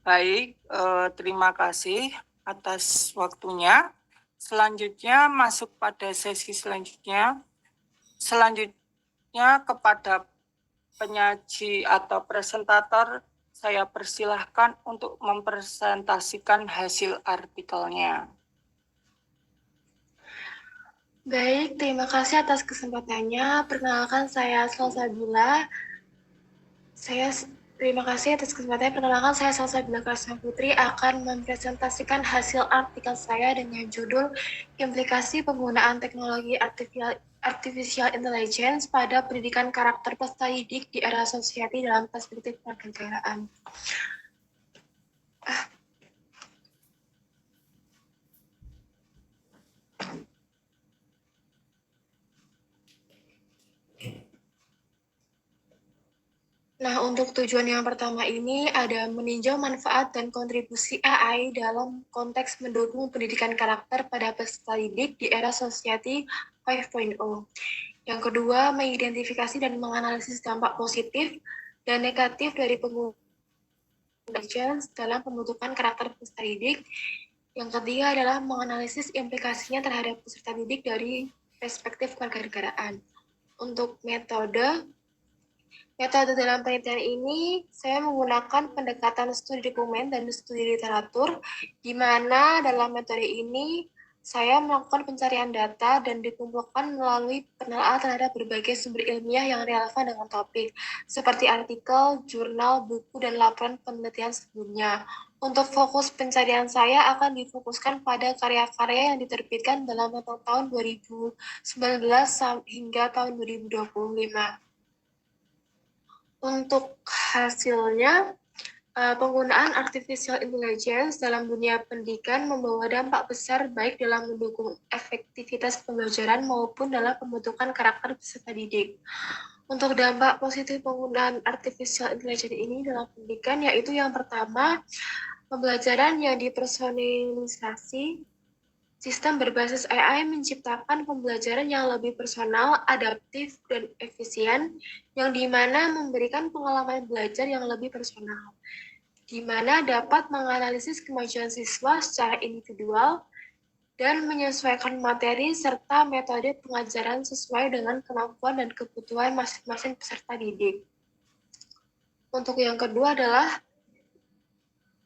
Baik, terima kasih atas waktunya. Selanjutnya masuk pada sesi selanjutnya. Selanjutnya kepada penyaji atau presentator, saya persilahkan untuk mempresentasikan hasil artikelnya. Baik, terima kasih atas kesempatannya. Perkenalkan saya Salsabila. Terima kasih atas kesempatannya. Perkenalkan saya Salsabila Krasna Putri akan mempresentasikan hasil artikel saya dengan judul Implikasi Penggunaan Teknologi Artificial Intelligence pada Pendidikan Karakter Peserta Didik di Era Sosiati dalam Perspektif Kenegaraan. Nah, untuk tujuan yang pertama ini ada meninjau manfaat dan kontribusi AI dalam konteks mendukung pendidikan karakter pada peserta didik di era Society 5.0. Yang kedua, mengidentifikasi dan menganalisis dampak positif dan negatif dari penggunaan dalam pembentukan karakter peserta didik. Yang ketiga adalah menganalisis implikasinya terhadap peserta didik dari perspektif kewarganegaraan. Untuk metode dalam penelitian ini, saya menggunakan pendekatan studi dokumen dan studi literatur, di mana dalam metode ini saya melakukan pencarian data dan dikumpulkan melalui penelitian terhadap berbagai sumber ilmiah yang relevan dengan topik, seperti artikel, jurnal, buku, dan laporan penelitian sebelumnya. Untuk fokus pencarian saya akan difokuskan pada karya-karya yang diterbitkan dalam tahun 2019 hingga tahun 2025. Untuk hasilnya, penggunaan artificial intelligence dalam dunia pendidikan membawa dampak besar baik dalam mendukung efektivitas pembelajaran maupun dalam pembentukan karakter peserta didik. Untuk dampak positif penggunaan artificial intelligence ini dalam pendidikan, yaitu yang pertama, pembelajaran yang dipersonalisasi. Sistem berbasis AI menciptakan pembelajaran yang lebih personal, adaptif, dan efisien, yang dimana memberikan pengalaman belajar yang lebih personal, di mana dapat menganalisis kemajuan siswa secara individual dan menyesuaikan materi serta metode pengajaran sesuai dengan kemampuan dan kebutuhan masing-masing peserta didik. Untuk yang kedua adalah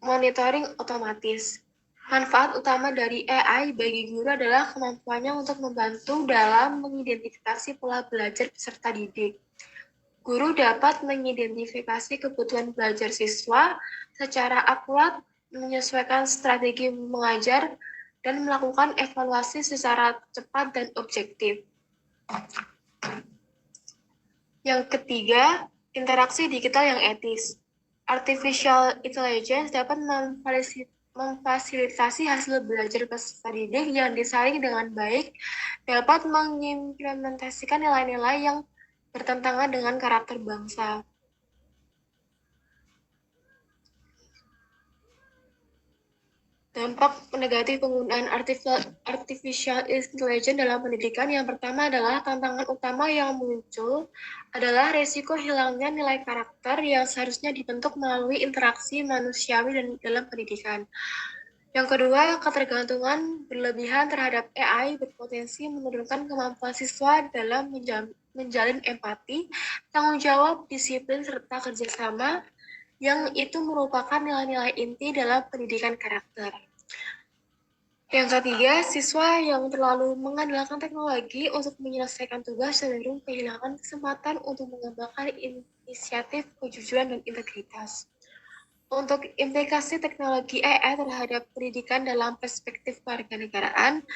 monitoring otomatis. Manfaat utama dari AI bagi guru adalah kemampuannya untuk membantu dalam mengidentifikasi pola belajar peserta didik. Guru dapat mengidentifikasi kebutuhan belajar siswa secara akurat, menyesuaikan strategi mengajar, dan melakukan evaluasi secara cepat dan objektif. Yang ketiga, interaksi digital yang etis. Artificial intelligence dapat memfasilitasi hasil belajar peserta didik yang disaring dengan baik, dapat mengimplementasikan nilai-nilai yang bertentangan dengan karakter bangsa. Dampak negatif penggunaan artificial intelligence dalam pendidikan yang pertama adalah tantangan utama yang muncul adalah resiko hilangnya nilai karakter yang seharusnya dibentuk melalui interaksi manusiawi dan dalam pendidikan. Yang kedua, ketergantungan berlebihan terhadap AI berpotensi menurunkan kemampuan siswa dalam menjalin empati, tanggung jawab, disiplin, serta kerjasama, yang itu merupakan nilai-nilai inti dalam pendidikan karakter. Yang ketiga, siswa yang terlalu mengandalkan teknologi untuk menyelesaikan tugas cenderung kehilangan kesempatan untuk mengembangkan inisiatif, kejujuran, dan integritas. Untuk implikasi teknologi AI terhadap pendidikan dalam perspektif kewarganegaraan,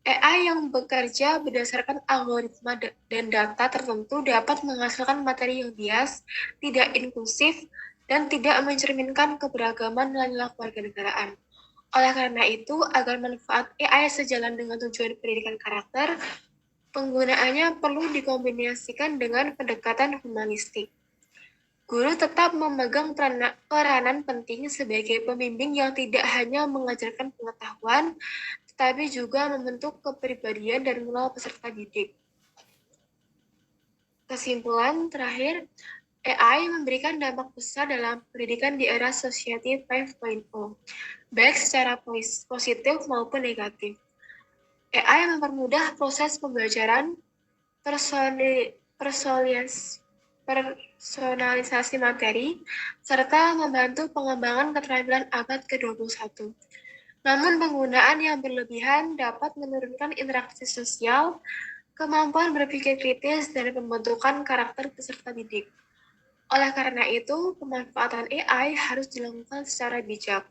AI yang bekerja berdasarkan algoritma dan data tertentu dapat menghasilkan materi yang bias, tidak inklusif, dan tidak mencerminkan keberagaman nilai-nilai kewarganegaraan. Oleh karena itu, agar manfaat AI sejalan dengan tujuan pendidikan karakter, penggunaannya perlu dikombinasikan dengan pendekatan humanistik. Guru tetap memegang peranan penting sebagai pembimbing yang tidak hanya mengajarkan pengetahuan, tetapi juga membentuk kepribadian dan moral peserta didik. Kesimpulan terakhir, AI memberikan dampak besar dalam pendidikan di era Society 5.0, baik secara positif maupun negatif. AI mempermudah proses pembelajaran, personalisasi materi, serta membantu pengembangan keterampilan abad ke-21. Namun penggunaan yang berlebihan dapat menurunkan interaksi sosial, kemampuan berpikir kritis, dan pembentukan karakter peserta didik. Oleh karena itu, pemanfaatan AI harus dilakukan secara bijak,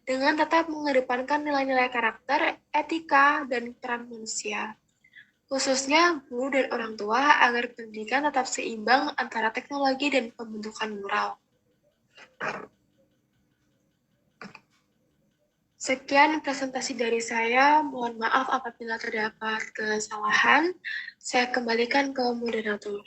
dengan tetap mengedepankan nilai-nilai karakter, etika, dan peran manusia. Khususnya guru dan orang tua agar pendidikan tetap seimbang antara teknologi dan pembentukan moral. Sekian presentasi dari saya. Mohon maaf apabila terdapat kesalahan. Saya kembalikan ke moderator.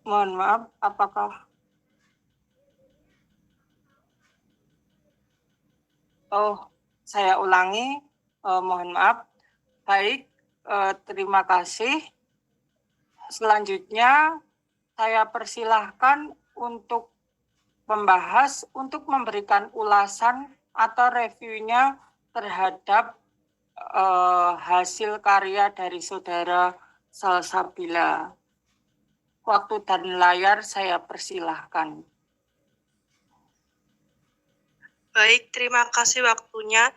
Mohon maaf, apakah saya ulangi, mohon maaf. Baik, terima kasih. Selanjutnya, saya persilahkan untuk membahas, untuk memberikan ulasan atau reviewnya terhadap hasil karya dari Saudara Salsabila. Waktu dan layar saya persilahkan. Baik, terima kasih waktunya.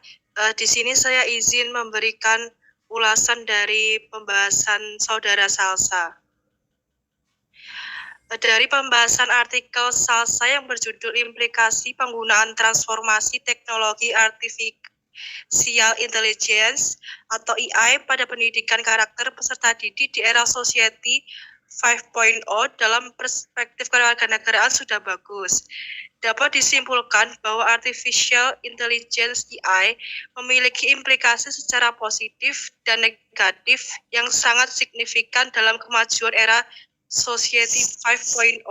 Di sini saya izin memberikan ulasan dari pembahasan Saudara Salsa. Dari pembahasan artikel Salsa yang berjudul Implikasi Penggunaan Transformasi Teknologi Artificial Intelligence atau AI pada pendidikan karakter peserta didik di era Society 5.0 dalam perspektif kewarganegaraan sudah bagus. Dapat disimpulkan bahwa artificial intelligence AI memiliki implikasi secara positif dan negatif yang sangat signifikan dalam kemajuan era Society 5.0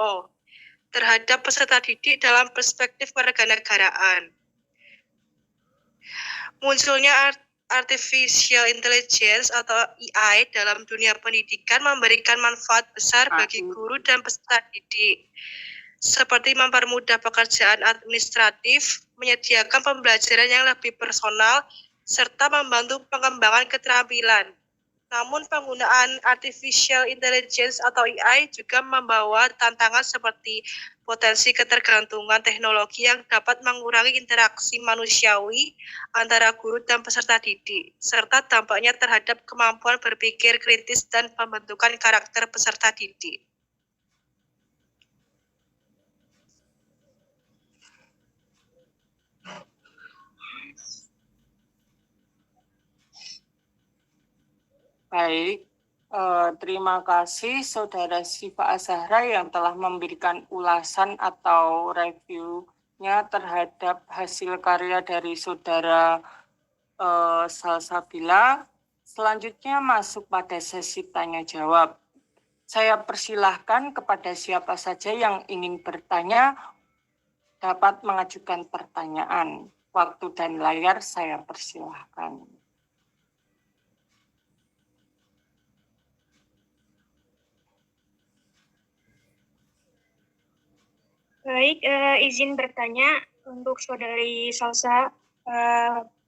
terhadap peserta didik dalam perspektif kewarganegaraan. Munculnya artificial intelligence atau AI dalam dunia pendidikan memberikan manfaat besar bagi guru dan peserta didik, seperti mempermudah pekerjaan administratif, menyediakan pembelajaran yang lebih personal, serta membantu pengembangan keterampilan. Namun penggunaan artificial intelligence atau AI juga membawa tantangan seperti potensi ketergantungan teknologi yang dapat mengurangi interaksi manusiawi antara guru dan peserta didik, serta dampaknya terhadap kemampuan berpikir kritis dan pembentukan karakter peserta didik. Baik, terima kasih Saudara Syifa Azahra yang telah memberikan ulasan atau reviewnya terhadap hasil karya dari Saudara Salsabila. Selanjutnya masuk pada sesi tanya jawab. Saya persilahkan kepada siapa saja yang ingin bertanya dapat mengajukan pertanyaan. Waktu dan layar saya persilahkan. Baik, izin bertanya untuk Saudari Salsa,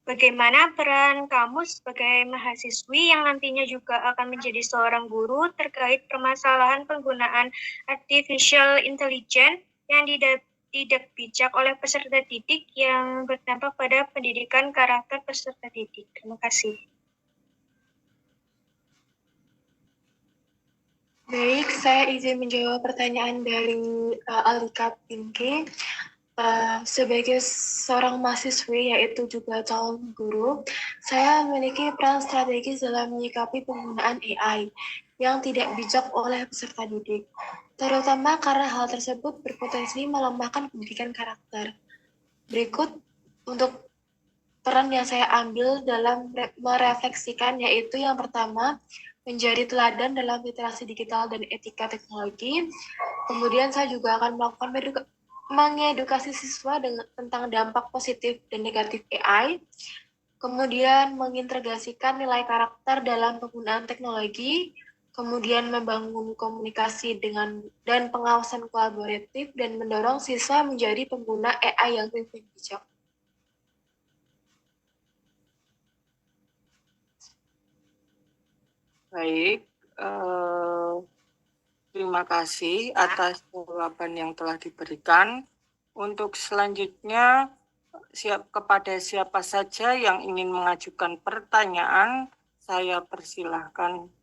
bagaimana peran kamu sebagai mahasiswi yang nantinya juga akan menjadi seorang guru terkait permasalahan penggunaan artificial intelligence yang tidak bijak oleh peserta didik yang berdampak pada pendidikan karakter peserta didik? Terima kasih. Baik, saya izin menjawab pertanyaan dari Alika Pinky. Sebagai seorang mahasiswi, yaitu juga calon guru, saya memiliki peran strategis dalam menyikapi penggunaan AI yang tidak bijak oleh peserta didik, terutama karena hal tersebut berpotensi melemahkan pendidikan karakter. Berikut untuk peran yang saya ambil dalam merefleksikan, yaitu yang pertama, menjadi teladan dalam literasi digital dan etika teknologi. Kemudian saya juga akan melakukan mengedukasi siswa tentang dampak positif dan negatif AI, kemudian mengintegrasikan nilai karakter dalam penggunaan teknologi, kemudian membangun komunikasi dan pengawasan kolaboratif, dan mendorong siswa menjadi pengguna AI yang lebih bijak. Baik, terima kasih atas jawaban yang telah diberikan. Untuk selanjutnya, kepada siapa saja yang ingin mengajukan pertanyaan, saya persilahkan.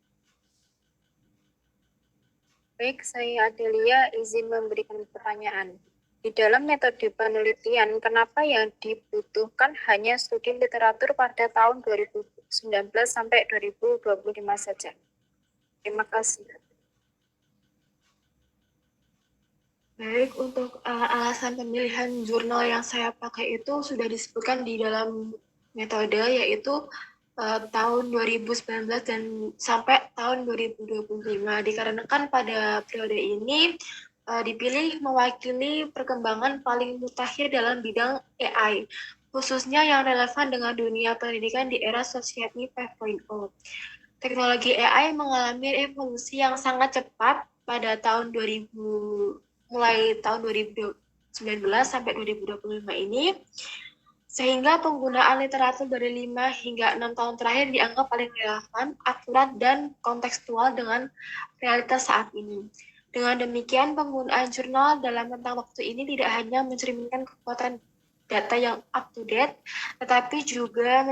Baik, saya Adelia izin memberikan pertanyaan. Di dalam metode penelitian, kenapa yang dibutuhkan hanya studi literatur pada tahun 2019 sampai 2025 saja? Terima kasih. Baik, untuk alasan pemilihan jurnal yang saya pakai itu sudah disebutkan di dalam metode, yaitu tahun 2019 dan sampai tahun 2025. Dikarenakan pada periode ini dipilih mewakili perkembangan paling mutakhir dalam bidang AI, khususnya yang relevan dengan dunia pendidikan di era Society 5.0. Teknologi AI mengalami evolusi yang sangat cepat pada tahun mulai tahun 2019 sampai 2025 ini, sehingga penggunaan literatur dari 5 hingga 6 tahun terakhir dianggap paling relevan, akurat, dan kontekstual dengan realitas saat ini. Dengan demikian, penggunaan jurnal dalam rentang waktu ini tidak hanya mencerminkan kekuatan data yang up-to-date, tetapi juga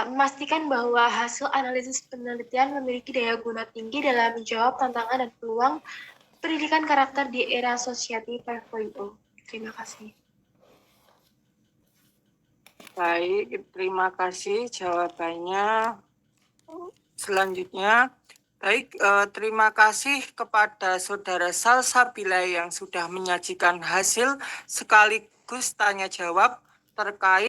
memastikan bahwa hasil analisis penelitian memiliki daya guna tinggi dalam menjawab tantangan dan peluang pendidikan karakter di era Society 5.0. Terima kasih. Baik, terima kasih jawabannya. Selanjutnya, baik, terima kasih kepada Saudara Salsabila yang sudah menyajikan hasil sekaligus tanya jawab terkait